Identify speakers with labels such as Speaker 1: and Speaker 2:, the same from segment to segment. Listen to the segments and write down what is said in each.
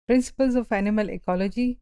Speaker 1: Principles of animal ecology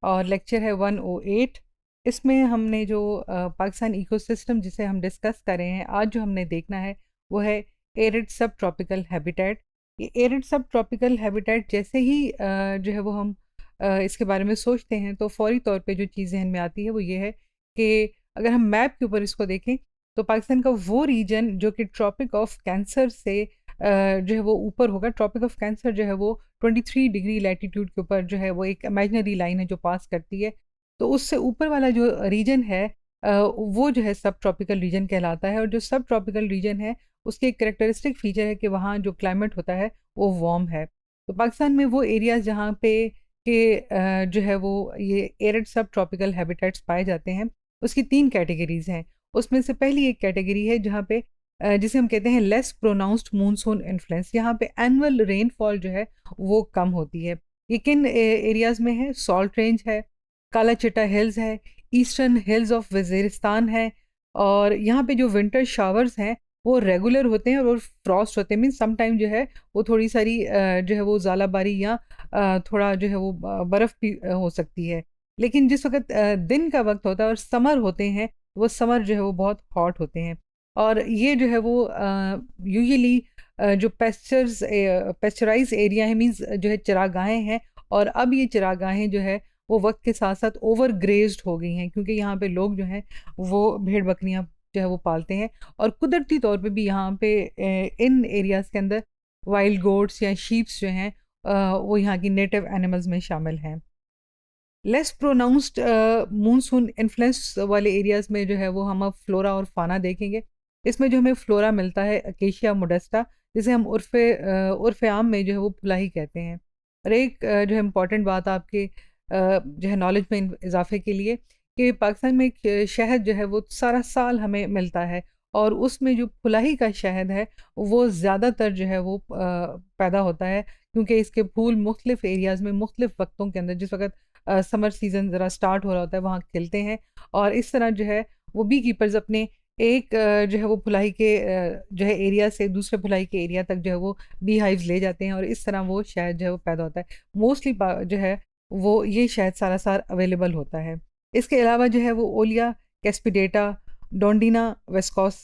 Speaker 1: और lecture है 108। इसमें हमने जो पाकिस्तान इकोसिस्टम जिसे हम डिस्कस कर रहे हैं, आज जो हमने देखना है वो है एरिड सब ट्रॉपिकल हैबिटेट। ये एरिड सब ट्रॉपिकल हैबिटेट जैसे ही जो है वो हम इसके बारे में सोचते हैं तो फौरी तौर पे जो चीज़ जहन में आती है वो ये है कि अगर हम मैप के ऊपर इसको देखें तो पाकिस्तान का वो रीजन जो कि ट्रॉपिक ऑफ कैंसर से जो है वो ऊपर होगा। ट्रॉपिक ऑफ कैंसर जो है वो 23 डिग्री लैटिट्यूड के ऊपर जो है वो एक इमेजिनरी लाइन है जो पास करती है। तो उससे ऊपर वाला जो रीजन है वो जो है सब ट्रॉपिकल रीजन कहलाता है। और जो सब ट्रॉपिकल रीजन है उसकी एक कैरेक्टरिस्टिक फीचर है कि वहाँ जो क्लाइमेट होता है वो वार्म है। तो पाकिस्तान में वो एरियाज़ जहाँ पे के जो है वो ये एरिड सब ट्रॉपिकल हैबिटेट्स पाए जाते हैं, उसकी 3 कैटेगरीज़ हैं। उसमें से पहली एक कैटेगरी है जहाँ पे जिसे हम कहते हैं लेस प्रोनाउंस्ड मानसून इन्फ्लुएंस। यहाँ पे एनुअल रेनफॉल जो है वो कम होती है। ये किन एरियाज़ में है? सॉल्ट रेंज है, काला चिट्टा हिल्स है, ईस्टर्न हिल्स ऑफ वज़ीरिस्तान है। और यहाँ पे जो विंटर शावर्स हैं वो रेगुलर होते हैं और फ्रॉस्ट होते हैं। मीन्स सम टाइम जो है वो थोड़ी सारी जो है वो ज़ालाबारी या थोड़ा जो है वो बर्फ़ भी हो सकती है। लेकिन जिस वक़्त दिन का वक़्त होता है और समर होते हैं, वो समर जो है वो बहुत हॉट होते हैं। और ये जो है वो यूजुअली जो पेस्चराइज़ एरिया है, मीन्स जो है चरागाहें हैं। और अब ये चरागाहें जो है वो वक़्त के साथ-साथ ओवर ग्रेज़्ड हो गई हैं, क्योंकि यहाँ पे लोग जो हैं वो भेड़-बकरियाँ जो है वो पालते हैं। और कुदरती तौर पे भी यहाँ पे इन एरियाज़ के अंदर वाइल्ड गोट्स या शीप्स जो हैं वो यहाँ की नेटिव एनिमल्स में शामिल हैं। लेस प्रोनाउंस्ड मानसून इन्फ्लुएंस वाले एरियाज़ में जो है वो हम अब फ्लोरा और फाना देखेंगे। इसमें जो हमें फ्लोरा मिलता है अकेशिया मोडेस्टा, जिसे हम उर्फ़ आम में जो है वो फुलाही कहते हैं। और एक जो है इम्पॉर्टेंट बात आपके जो है नॉलेज में इज़ाफ़े के लिए, कि पाकिस्तान में एक शहद जो है वो सारा साल हमें मिलता है। और उसमें जो फुलाही का शहद है वो ज़्यादातर जो है वो पैदा होता है, क्योंकि इसके फूल मुख्तलिफ़ एरियाज़ में मुख्तलिफ़ वक़्तों के अंदर, जिस वक़्त समर सीज़न ज़रा स्टार्ट हो रहा होता है, वहाँ खिलते हैं। और इस तरह जो है वो बी कीपर्स अपने एक जो है वो फुलाई के जो है एरिया से दूसरे फुलाई के एरिया तक जो है वो बी हाइव्स ले जाते हैं और इस तरह वो शहद जो है वो पैदा होता है। मोस्टली जो है वो ये शहद सारा साल अवेलेबल होता है। इसके अलावा जो है वो ओलिया कैस्पिडेटा, डोंडिना वेस्कोस,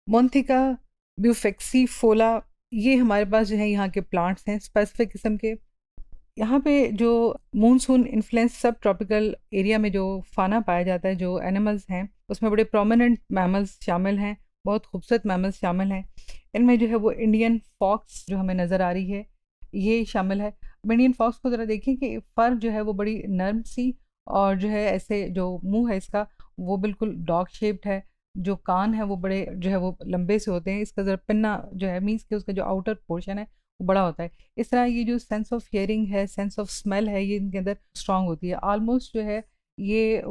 Speaker 1: मोंथिका ब्यूफेक्सीफोला, ये हमारे पास जो है यहाँ के प्लांट्स हैं स्पेसिफिक किस्म के। यहाँ पे जो मानसून इन्फ्लुएंस सब ट्रॉपिकल एरिया में जो फाना पाया जाता है, जो एनिमल्स हैं, उसमें बड़े प्रोमिनेंट मैमल्स शामिल हैं, बहुत खूबसूरत मैमल्स शामिल हैं। इनमें जो है वो इंडियन फॉक्स जो हमें नज़र आ रही है, ये शामिल है। अब इंडियन फॉक्स को ज़रा देखें कि फ़र जो है वो बड़ी नर्म सी, और जो है ऐसे जो मुँह है इसका वो बिल्कुल डॉग शेप्ड है। जो कान है वो बड़े जो है वो लंबे से होते हैं। इसका ज़रा पिन्ना जो है, मीन्स कि उसका जो आउटर पोर्शन है वो बड़ा होता है। इस तरह ये जो सेंस ऑफ हियरिंग है, सेंस ऑफ स्मेल है, ये इनके अंदर स्ट्रॉन्ग होती है। ऑलमोस्ट जो है ये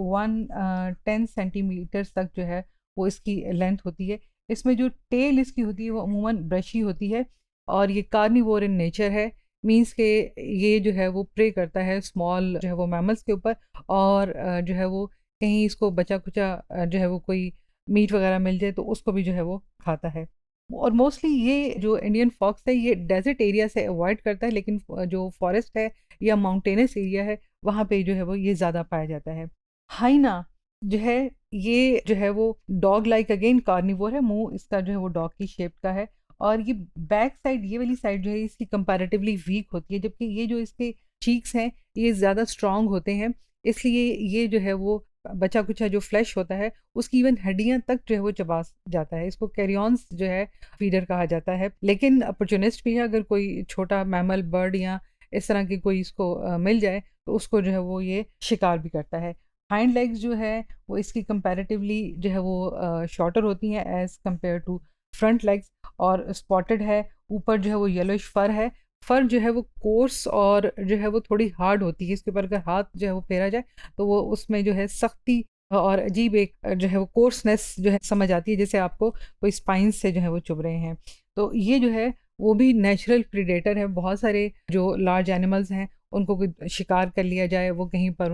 Speaker 1: 10 सेंटीमीटर्स तक जो है वो इसकी लेंथ होती है। इसमें जो टेल इसकी होती है वो अमूमन ब्रशी होती है। और ये कार्निवोर इन नेचर है, मीन्स के ये जो है वो प्रे करता है स्मॉल जो है वो मैमल्स के ऊपर। और जो है वो कहीं इसको बचा-खुचा जो है वो कोई मीट वगैरह मिल जाए तो उसको भी जो है वो खाता है। और मोस्टली ये जो इंडियन फॉक्स है ये डेज़र्ट एरिया से अवॉइड करता है, लेकिन जो फॉरेस्ट है या माउंटेनस एरिया है वहाँ पे जो है वो ये ज़्यादा पाया जाता है। हाइना जो है ये जो है वो डॉग लाइक अगेन कार्निवोर है, मुँह इसका जो है वो डॉग की शेप का है। और ये बैक साइड, ये वाली साइड जो है इसकी कंपैरेटिवली वीक होती है, जबकि ये जो इसके चीक्स हैं ये ज़्यादा स्ट्रॉन्ग होते हैं। इसलिए ये जो है वो बचा-कुचा जो फ्लेश होता है उसकी इवन हड्डियाँ तक जो है वो चबा जाता है। इसको कैरियॉन्स जो है फीडर कहा जाता है। लेकिन अपॉर्चुनिस्ट भी है, अगर कोई छोटा मैमल, बर्ड या इस तरह की कोई इसको मिल जाए तो उसको जो है वो ये शिकार भी करता है। हाइंड लेग्स जो है वो इसकी कंपैरेटिवली जो है वो शॉर्टर होती हैं as compare to front legs. और स्पॉटेड है, ऊपर जो है वो येलोइश फर है। फर जो है वो कोर्स और जो है वो थोड़ी हार्ड होती है। इसके ऊपर अगर हाथ जो है वो फेरा जाए तो वो उसमें जो है सख्ती और अजीब एक जो है वो कोर्सनेस जो है समझ आती है, जैसे आपको कोई स्पाइंस से जो है वो चुभ रहे हैं। तो ये जो है वो भी नेचुरल प्रेडेटर है। बहुत सारे जो लार्ज एनिमल्स हैं उनको कोई शिकार कर लिया जाए, वो कहीं पर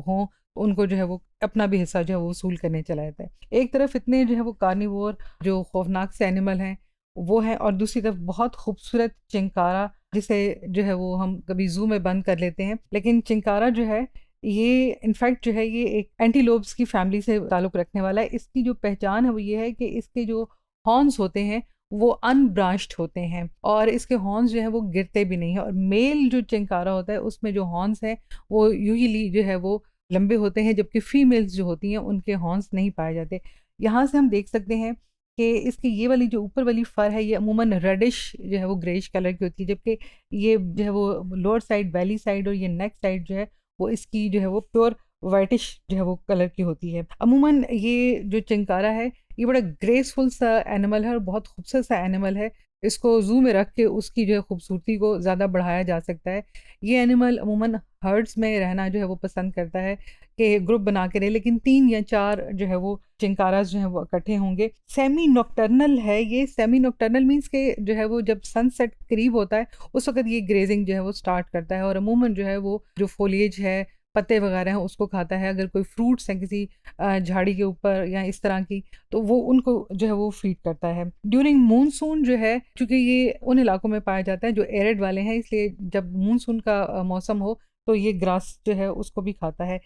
Speaker 1: हों, तो उनको जो है वो अपना भी हिस्सा जो है वो वसूल करने चला जाता है। एक तरफ इतने जो है वो कार्निवोर जो खौफनाक से एनिमल हैं वो हैं, और दूसरी तरफ बहुत खूबसूरत चिंकारा जिसे जो है वो हम कभी ज़ू में बंद कर लेते हैं। लेकिन चिंकारा जो है ये इनफैक्ट जो है ये एक एंटीलोप्स की फैमिली से ताल्लुक़ रखने वाला है। इसकी जो पहचान है वो ये है कि इसके जो हॉर्न्स होते हैं वो अनब्रांच्ड होते हैं और इसके हॉर्न्स जो हैं वो गिरते भी नहीं हैं और मेल जो चिंकारा होता है उसमें जो हॉर्न्स हैं वो यूजुअली जो है वो लंबे होते हैं, जबकि फीमेल्स जो होती हैं उनके हॉर्न्स नहीं पाए जाते। यहाँ से हम देख सकते हैं कि इसकी ये वाली जो ऊपर वाली फर है ये अमूमन रेडिश जो है वो ग्रेइश कलर की होती है, जबकि ये जो है वो लोअर साइड बेली साइड और ये नेक साइड जो है वो इसकी जो है वो प्योर व्हाइटिश जो है वो कलर की होती है। अमूमन ये जो चिंकारा है ये बड़ा ग्रेसफुल सा एनिमल है और बहुत खूबसूरत सा एनिमल है। इसको ज़ू में रख के उसकी जो है खूबसूरती को ज़्यादा बढ़ाया जा सकता है। ये एनिमल अमूमन हर्ड्स में रहना जो है वो पसंद करता है कि ग्रुप बना के रहे, लेकिन 3 या 4 जो है वो चिंकाराज़ जो हैं वो इकट्ठे होंगे। सेमी नॉकटर्नल है ये, सेमी नॉकटर्नल मीन्स के जो है वो जब सनसेट करीब होता है उस वक़्त ये ग्रेज़िंग जो है वो स्टार्ट करता है और अमूमन जो है वो जो फ़ोलिएज है, पत्ते वगैरह हैं उसको खाता है। अगर कोई फ्रूट्स हैं किसी झाड़ी के ऊपर या इस तरह की, तो वो उनको जो है वो फ़ीड करता है। ड्यूरिंग मानसून जो है, चूँकि ये उन इलाकों में पाया जाता है जो एरिड वाले हैं, इसलिए जब मानसून का मौसम हो तो ये ग्रास जो है उसको भी खाता है।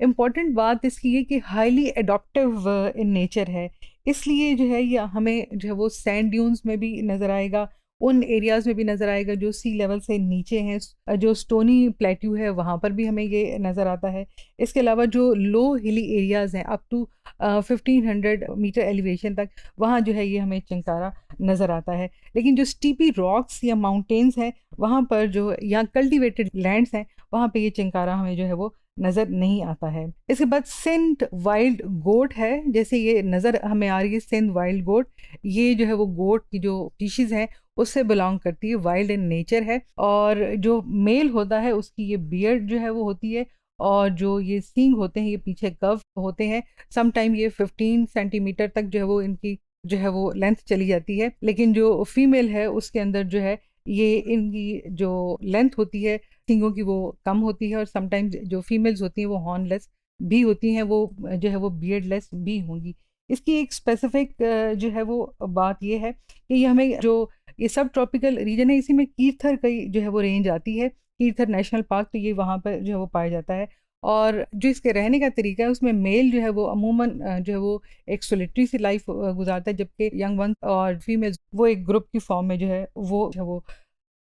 Speaker 1: इम्पॉर्टेंट बात इसकी ये कि हाईली एडॉप्टिव इन नेचर है, इसलिए जो है ये हमें जो है वो सैंड ड्यून्स में भी नज़र आएगा, उन एरियाज़ में भी नज़र आएगा जो सी लेवल से नीचे हैं। जो स्टोनी प्लेट्यू है वहाँ पर भी हमें ये नज़र आता है। इसके अलावा जो लो हिली एरियाज़ हैं अप टू 1500 मीटर एलिवेशन तक, वहाँ जो है ये हमें चिंकारा नज़र आता है। लेकिन जो स्टीपी रॉक्स या माउंटेन्स हैं वहाँ पर जो या कल्टीवेटेड लैंड्स हैं वहाँ पे ये चिंकारा हमें जो है वो नज़र नहीं आता है। इसके बाद सिंध वाइल्ड गोट है, जैसे ये नज़र हमें आ रही है सिंध वाइल्ड गोट, ये जो है वो गोट की जो स्पीशीज़ है उससे बिलॉन्ग करती है, वाइल्ड इन नेचर है और जो मेल होता है उसकी ये बियर्ड जो है वो होती है और जो ये सींग होते हैं ये पीछे कर्व होते हैं। सम टाइम ये 15 सेंटीमीटर तक जो है वो इनकी जो है वो लेंथ चली जाती है, लेकिन जो फीमेल है उसके अंदर जो है ये इनकी जो लेंथ होती है सींगों की वो कम होती है और समटाइम्स जो फीमेल्स होती हैं वो हॉर्नलेस भी होती हैं, वो जो है वो बियर्डलेस भी होंगी। इसकी एक स्पेसिफिक जो है वो बात ये है कि ये हमें जो ये सब ट्रॉपिकल रीजन है, इसी में कीर्थर की जो है वो रेंज आती है, कीर्थर नेशनल पार्क, तो ये वहाँ पर जो है वो पाया जाता है। और जो इसके रहने का तरीका है उसमें मेल जो है वो अमूमन जो है वो एक सोलिटरी सी लाइफ गुजारता है, जबकि यंग वन और फीमेल्स वो एक ग्रुप की फॉर्म में जो है वो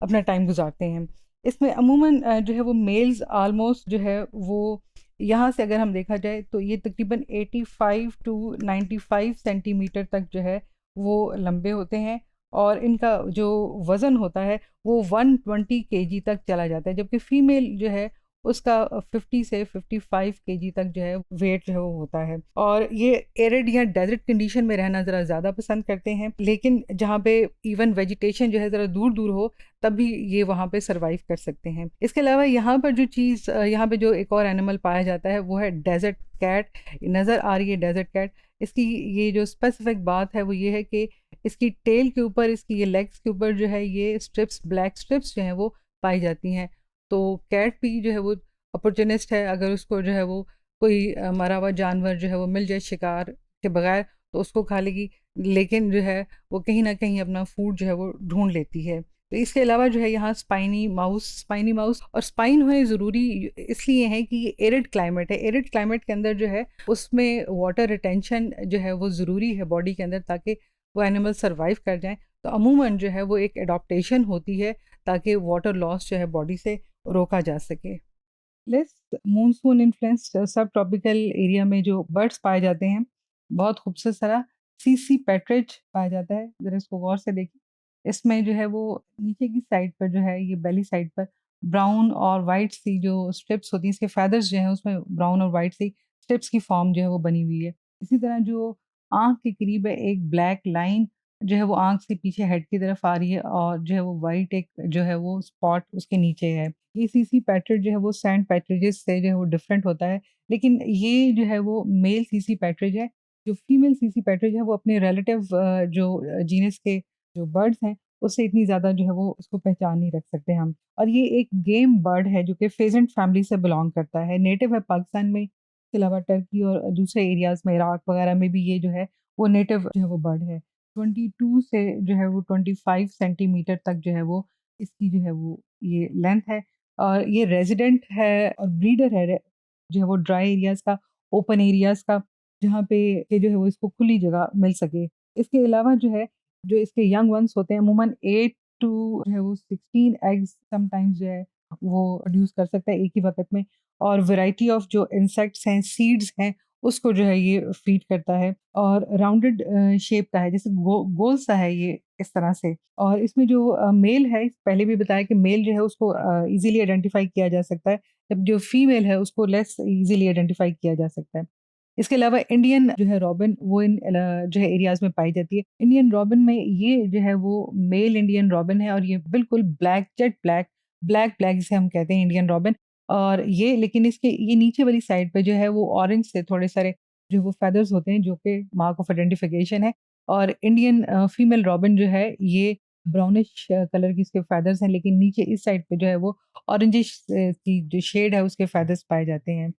Speaker 1: अपना टाइम गुजारते हैं। इसमें अमूमन जो है वो मेल्स ऑलमोस्ट जो है वो यहाँ से अगर हम देखा जाए तो ये तकरीबन 85 टू 95 सेंटीमीटर तक जो है वो लंबे होते हैं और इनका जो वज़न होता है वो 120 केजी तक चला जाता है, जबकि फ़ीमेल जो है उसका 50 से 55 केजी तक जो है वेट जो है वो होता है। और ये एरिड या डेज़र्ट कंडीशन में रहना ज़रा ज़्यादा पसंद करते हैं, लेकिन जहाँ पे इवन वेजिटेशन जो है ज़रा दूर-दूर हो तब भी ये वहाँ पे सर्वाइव कर सकते हैं। इसके अलावा यहाँ पर जो चीज़ यहाँ पे जो एक और एनिमल पाया जाता है वो है डेज़र्ट कैट। नज़र आ रही है डेज़र्ट कैट। इसकी ये जो स्पेसिफिक बात है वो ये है कि इसकी टेल के ऊपर, इसकी ये लेग्स के ऊपर जो है ये स्ट्रिप्स, ब्लैक स्ट्रिप्स जो हैं वो पाई जाती हैं। तो कैट भी जो है वो अपॉर्चुनिस्ट है, अगर उसको जो है वो कोई मरा हुआ जानवर जो है वो मिल जाए शिकार के बगैर तो उसको खा लेगी, लेकिन जो है वो कहीं न कहीं अपना फूड जो है वो ढूँढ लेती है। तो इसके अलावा जो है यहाँ स्पाइनी माउस और स्पाइन होने ज़रूरी इसलिए है कि ये एरिड क्लाइमेट है। एरिड क्लाइमेट के अंदर जो है उसमें वाटर रिटेंशन जो है वो ज़रूरी है बॉडी के अंदर, ताकि वो एनिमल सर्वाइव कर जाएँ। तो अमूमन जो है वो एक एडॉप्टेशन होती है ताकि वाटर लॉस जो है बॉडी से रोका जा सके। लेस मानसून इन्फ्लुएंस्ड सब ट्रॉपिकल एरिया में जो बर्ड्स पाए जाते हैं, बहुत खूबसूरत सारा सीसी पैट्रिज पाया जाता है। ज़रा इसको गौर से देखिए। इसमें जो है वो नीचे की साइड पर जो है ये बेली साइड पर ब्राउन और वाइट सी जो स्ट्रिप्स होती हैं, इसके फेदर्स जो हैं उसमें ब्राउन और वाइट सी स्ट्रिप्स की फॉर्म जो है वो बनी हुई है। इसी तरह जो आँख के करीब है एक ब्लैक लाइन जो है वो आँख से पीछे हेड की तरफ आ रही है और जो है वो वाइट एक जो है वो स्पॉट उसके नीचे है। ये सीसी पैट्रिज जो है वो सैंड पैट्रिजेस से जो है वो डिफरेंट होता है, लेकिन ये जो है वो मेल सीसी पैट्रिज है। जो फीमेल सीसी पैट्रिज है वो अपने रिलेटिव जो जीनस के जो बर्ड्स हैं उससे इतनी ज़्यादा जो है वो उसको पहचान नहीं रख सकते हम। और ये एक गेम बर्ड है जो कि फेजेंट फैमिली से बिलॉन्ग करता है, नेटिव है पाकिस्तान में, इसके अलावा टर्की और दूसरे एरियाज़ में इराक वगैरह में भी ये जो है वो नेटिव जो है वो बर्ड है। 22 से जो है वो 25 सेंटीमीटर तक जो है वो इसकी जो है वो ये लेंथ है और ये रेज़िडेंट है और ब्रीडर है जो है वो ड्राई एरियाज़ का, ओपन एरियाज़ का, जहाँ पे ये जो है वो इसको खुली जगह मिल सके। इसके अलावा जो है, जो इसके यंग वन्स होते हैं अमूमन 8 टू जो है वो 16 एग्स समटाइम्स जो है वो प्रोड्यूस कर सकता है एक ही वक़्त में और वैरायटी ऑफ जो इंसेक्ट्स हैं, सीड्स हैं, उसको जो है ये फ़ीड करता है और राउंडेड शेप का है, जैसे गोल सा है ये इस तरह से। और इसमें जो मेल है, पहले भी बताया कि मेल जो है उसको ईज़िली आइडेंटिफ़ाई किया जा सकता है, जब जो फीमेल है उसको लेस ईज़िली आइडेंटिफ़ाई किया जा सकता है। इसके अलावा इंडियन जो है रॉबिन वो इन जो है एरियाज़ में पाई जाती है। इंडियन रॉबिन में ये जो है वो मेल इंडियन रॉबिन है और ये बिल्कुल black, jet black, black black जिसे हम कहते हैं इंडियन रॉबिन और ये लेकिन इसके ये नीचे वाली साइड पे जो है वो ऑरेंज से थोड़े सारे जो वो फेदर्स होते हैं जो कि मार्क ऑफ आइडेंटिफिकेशन है और इंडियन फीमेल रॉबिन जो है ये ब्राउनिश कलर की इसके फेदर्स हैं लेकिन नीचे इस साइड पे जो है वो ऑरेंजिश की जो शेड है उसके फेदर्स पाए जाते हैं।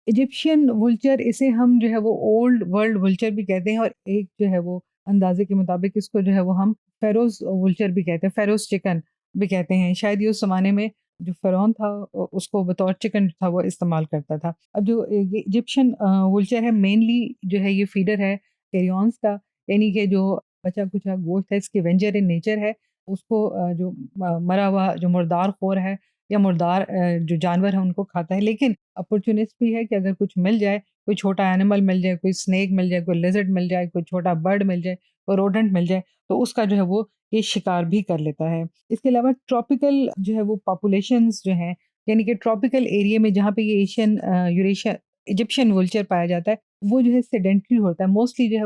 Speaker 1: इजिप्शियन वुल्चर इसे हम जो है वो ओल्ड वर्ल्ड वुल्चर भी कहते हैं और एक जो है वो अंदाजे के मुताबिक इसको जो है वो हम फेरोज़ वुल्चर भी कहते हैं, फेरोज़ चिकन भी कहते हैं। शायद ये उस ज़माने में जो फ़िरौन था उसको बतौर चिकन था वो इस्तेमाल करता था। अब जो ये इजिप्शियन वुल्चर है मेनली जो है ये फ़ीडर है कैरियॉन्स का, यानी कि जो बचा-कुचा गोश्त है स्कैवेंजर इन नेचर है, उसको जो मरा हुआ जो मुर्दार ख़ोर है या मुर्दार जो जानवर हैं उनको खाता है। लेकिन अपॉर्च्युनिस्ट भी है कि अगर कुछ मिल जाए, कोई छोटा एनिमल मिल जाए, कोई स्नेक मिल जाए, कोई लिज़र्ड मिल जाए, कोई छोटा बर्ड मिल जाए, कोई रोडेंट मिल जाए, तो उसका जो है वो ये शिकार भी कर लेता है। इसके अलावा ट्रॉपिकल जो है वो पॉपुलेशंस जो हैं, यानी कि ट्रॉपिकल एरिया में जहाँ पे ये एशियन यूरेशिया इजिप्शियन वुल्चर पाया जाता है, वो जो है सेडेंटरी होता है। मोस्टली जो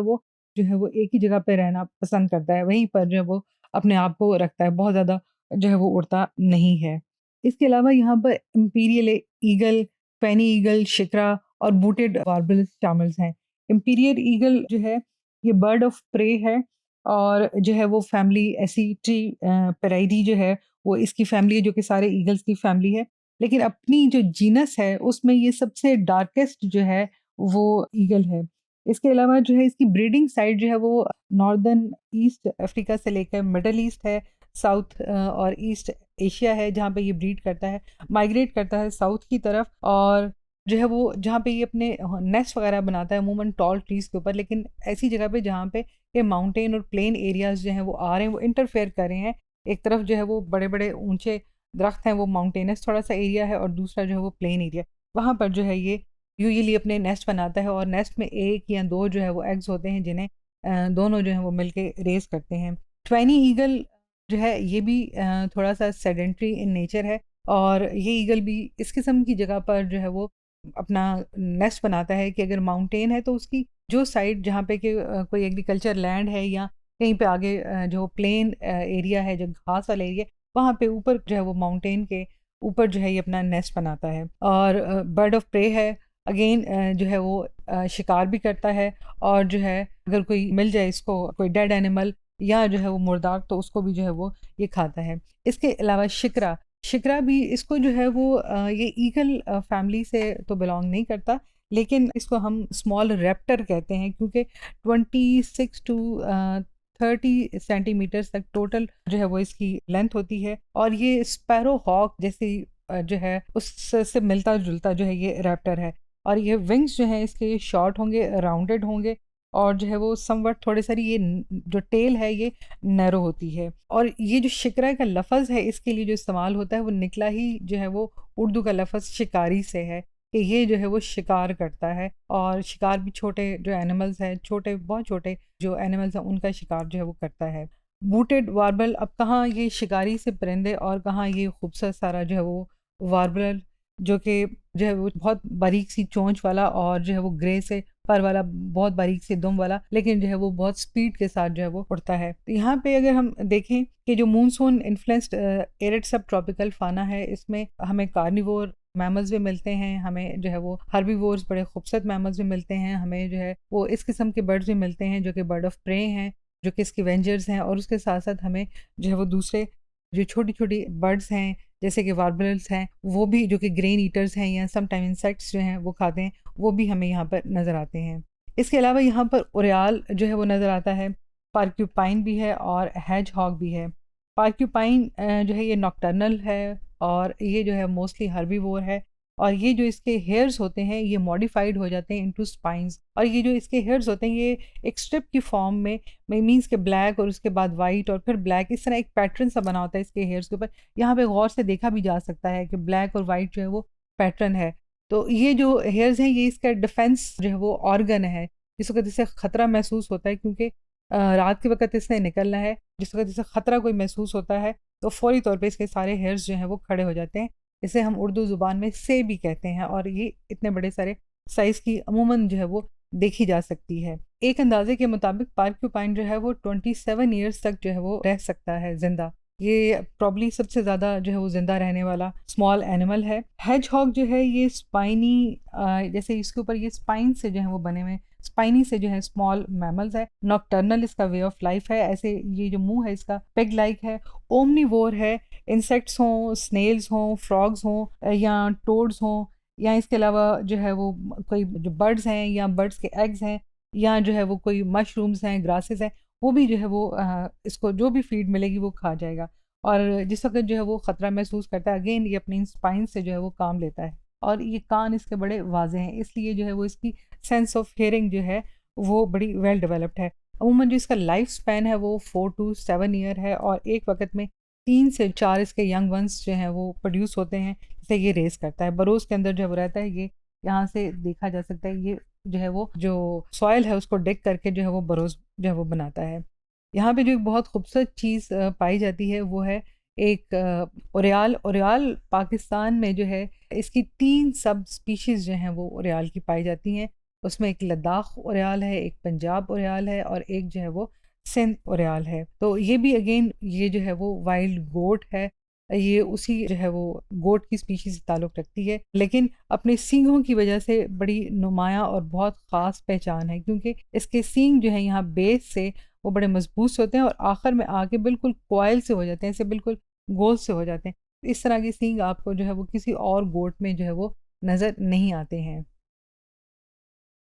Speaker 1: है वो एक ही जगह पे रहना पसंद करता है, वहीं पर जो है वो अपने आप को रखता है, बहुत ज़्यादा जो है वो उड़ता नहीं है। इसके अलावा यहाँ पर इम्पीरियल ईगल, पेनी ईगल, शिकरा और बूटेड वार्बल्स शामिल हैं। इम्पीरियल ईगल जो है ये बर्ड ऑफ प्रे है और जो है वो फैमिली एसीटी पेराइडी जो है वो इसकी फैमिली है जो कि सारे ईगल्स की फैमिली है। लेकिन अपनी जो जीनस है उसमें ये सबसे डार्केस्ट जो है वो ईगल है। इसके अलावा जो है इसकी ब्रीडिंग साइट जो है वो नॉर्दर्न ईस्ट अफ्रीका से लेकर मिडल ईस्ट है, साउथ और ईस्ट एशिया है जहाँ पे ये ब्रीड करता है, माइग्रेट करता है साउथ की तरफ और जो है वो जहाँ पे ये अपने नेस्ट वगैरह बनाता है अमूमन टॉल ट्रीज़ के ऊपर, लेकिन ऐसी जगह पे जहाँ पे ये माउंटेन और प्लेन एरियाज़ जो हैं वो आ रहे हैं, वो इंटरफेयर कर रहे हैं। एक तरफ जो है वो बड़े-बड़े ऊँचे दरख्त हैं, वो माउंटेनस थोड़ा-सा एरिया है और दूसरा जो है वो प्लेन एरिया। वहाँ पर जो है ये यूजुअली अपने नेस्ट बनाता है और नेस्ट में 1 या 2 जो है वो एग्स होते हैं जिन्हें दोनों जो हैं वो मिलके रेज़ करते हैं। ट्वेनी ईगल जो है ये भी थोड़ा-सा सेडेंटरी इन नेचर है और ये ईगल भी इस किस्म की जगह पर जो है वो अपना नेस्ट बनाता है कि अगर माउंटेन है तो उसकी जो साइड जहाँ पे कि कोई एग्रीकल्चर लैंड है या कहीं पे आगे जो प्लेन एरिया है, जो घास वाला एरिया, वहाँ पे ऊपर जो है वो माउंटेन के ऊपर जो है ये अपना नेस्ट बनाता है। और बर्ड ऑफ प्रे है, अगेन जो है वो शिकार भी करता है और जो है अगर कोई मिल जाए इसको कोई डेड एनिमल या जो है वो मुर्दार तो उसको भी जो है वो ये खाता है। इसके अलावा शिकरा, शिकरा भी इसको जो है वो ये ईगल फैमिली से तो बिलॉन्ग नहीं करता, लेकिन इसको हम स्मॉल रैप्टर कहते हैं क्योंकि 26 टू 30 सेंटीमीटर्स तक टोटल जो है वो इसकी लेंथ होती है और ये स्पैरो हॉक जैसी जो है उससे मिलता-जुलता जो है ये रैप्टर है और ये विंग्स जो हैं इसके शॉर्ट होंगे, राउंडेड होंगे और जो है वो समवट थोड़े सारी ये जो टेल है ये नैरो होती है और ये जो शिकरा का लफ़्ज़ है इसके लिए जो इस्तेमाल होता है वो निकला ही जो है वो उर्दू का लफ़्ज़ शिकारी से है कि ये जो है वो शिकार करता है और शिकार भी छोटे जो एनिमल्स हैं, छोटे बहुत छोटे जो एनिमल्स हैं उनका शिकार जो है वो करता है। बूटेड वार्बल, अब कहाँ ये शिकारी से परिंदे और कहाँ ये खूबसूरत सारा जो है वो वार्बल जो कि जो है वो बहुत बारीक सी चोंच वाला और जो है वो ग्रे से पर वाला, बहुत बारीक सी दुम वाला, लेकिन जो है वो बहुत स्पीड के साथ जो है वो उड़ता है। तो यहाँ पे अगर हम देखें कि जो मानसून इन्फ्लुएंस्ड एरिड सब ट्रॉपिकल फाना है, इसमें हमें कार्निवोर मैमल्स भी मिलते हैं, हमें जो है वो हर्बीवोर्स बड़े खूबसूरत मैमल्स भी मिलते हैं, हमें जो है वो इस किस्म के बर्ड्स भी मिलते हैं जो कि बर्ड ऑफ प्रे हैं, जो कि स्कैवेंजर्स हैं और उसके साथ-साथ हमें जो है वो दूसरे जो छोटी-छोटी बर्ड्स हैं जैसे कि वार्बल्स हैं, वो भी जो कि ग्रेन ईटर्स हैं या सम टाइम इंसेक्ट्स जो हैं वो खाते हैं, वो भी हमें यहाँ पर नज़र आते हैं। इसके अलावा यहाँ पर ओरियाल जो है वो नज़र आता है, पार्क्यूपाइन भी है और हेजहॉग भी है। पार्क्यूपाइन जो है ये नॉकटर्नल है और ये जो है मोस्टली हर्बीवोर है। और ये जो इसके हेयर्स होते हैं ये मॉडिफाइड हो जाते हैं इनटू स्पाइंस, और ये जो इसके हेयर्स होते हैं ये एक स्ट्रिप की फॉर्म में मीन्स के ब्लैक और उसके बाद वाइट और फिर ब्लैक, इस तरह एक पैटर्न सा बना होता है इसके हेयर्स के ऊपर। यहाँ पे गौर से देखा भी जा सकता है कि ब्लैक और वाइट जो है वो पैटर्न है। तो ये जो हेयर्स हैं ये इसका डिफेंस जो है वो ऑर्गन है, जिस वक्त इसे ख़तरा महसूस होता है क्योंकि रात के वक्त इसने निकलना है, जिस वक्त इसे ख़तरा कोई महसूस होता है तो फौरी तौर पे इसके सारे हेयर्स जो हैं वो खड़े हो जाते हैं। इसे हम उर्दू ज़ुबान में से भी कहते हैं, और ये इतने बड़े सारे साइज़ की अमूमन जो है वो देखी जा सकती है। एक अंदाजे के मुताबिक पार्क्यूपाइन जो है वो 27 ईयर्स तक जो है वो रह सकता है ज़िंदा। ये प्रॉब्ली सबसे ज़्यादा जो है वो ज़िंदा रहने वाला स्मॉल एनिमल है। हेजहॉग जो है ये स्पाइनी जैसे इसके ऊपर ये स्पाइन से जो है वो बने हुए, स्पाइनी से जो है स्मॉल मैमल्स है। नॉकटर्नल इसका वे ऑफ लाइफ है, ऐसे ये जो मुंह है इसका पेग लाइक है। ओमनीवोर है, इंसेक्ट्स हों, स्नेल्स हों, फ्रॉग्स हों या टोड्स हों, या इसके अलावा जो है वो कोई जो बर्ड्स हैं या बर्ड्स के एग्स हैं, या जो है वो कोई मशरूम्स हैं, ग्रासेस हैं, वो भी जो है वो इसको जो भी फीड मिलेगी वो खा जाएगा। और जिस वक्त जो है वो ख़तरा महसूस करता है अगेन ये अपनी स्पाइन से जो है वो काम लेता है, और ये कान इसके बड़े वाजे हैं, इसलिए जो है वो इसकी सेंस ऑफ हियरिंग जो है वो बड़ी वेल डेवलप्ड है। अमूमन जो इसका लाइफ स्पैन है वो 4 to 7 ईयर है, और एक वक्त में 3 से 4 इसके यंग वंस जो हैं वो प्रोड्यूस होते हैं, जिसे ये रेस करता है। बरोज़ के अंदर जो है वो रहता है, ये यहाँ से देखा जा सकता है, ये जो है वो जो सॉइल है उसको डिग करके जो है वो बरोज़ जो है वो बनाता है। यहाँ पे जो एक बहुत खूबसूरत चीज़ पाई जाती है वो है एक ओरियाल। ओरियाल पाकिस्तान में जो है इसकी 3 सब स्पीशीज़ जो हैं वो ओरियाल की पाई जाती हैं। उसमें एक लद्दाख ओरियाल है, एक पंजाब ओरियाल है और एक जो है वो सिंध ओरियाल है। तो ये भी अगेन ये जो है वो वाइल्ड गोट है, ये उसी जो है वो गोट की स्पीशीज़ से ताल्लुक़ रखती है, लेकिन अपने सींगों की वजह से बड़ी नुमायाँ और बहुत ख़ास पहचान है, क्योंकि इसके सींग जो हैं यहाँ बेस से वो बड़े मजबूत होते हैं और आखिर में आके बिल्कुल कॉइल से हो जाते हैं, ऐसे बिल्कुल गोल से हो जाते हैं। इस तरह के सींग आपको जो है वो किसी और गोट में जो है वो नज़र नहीं आते हैं।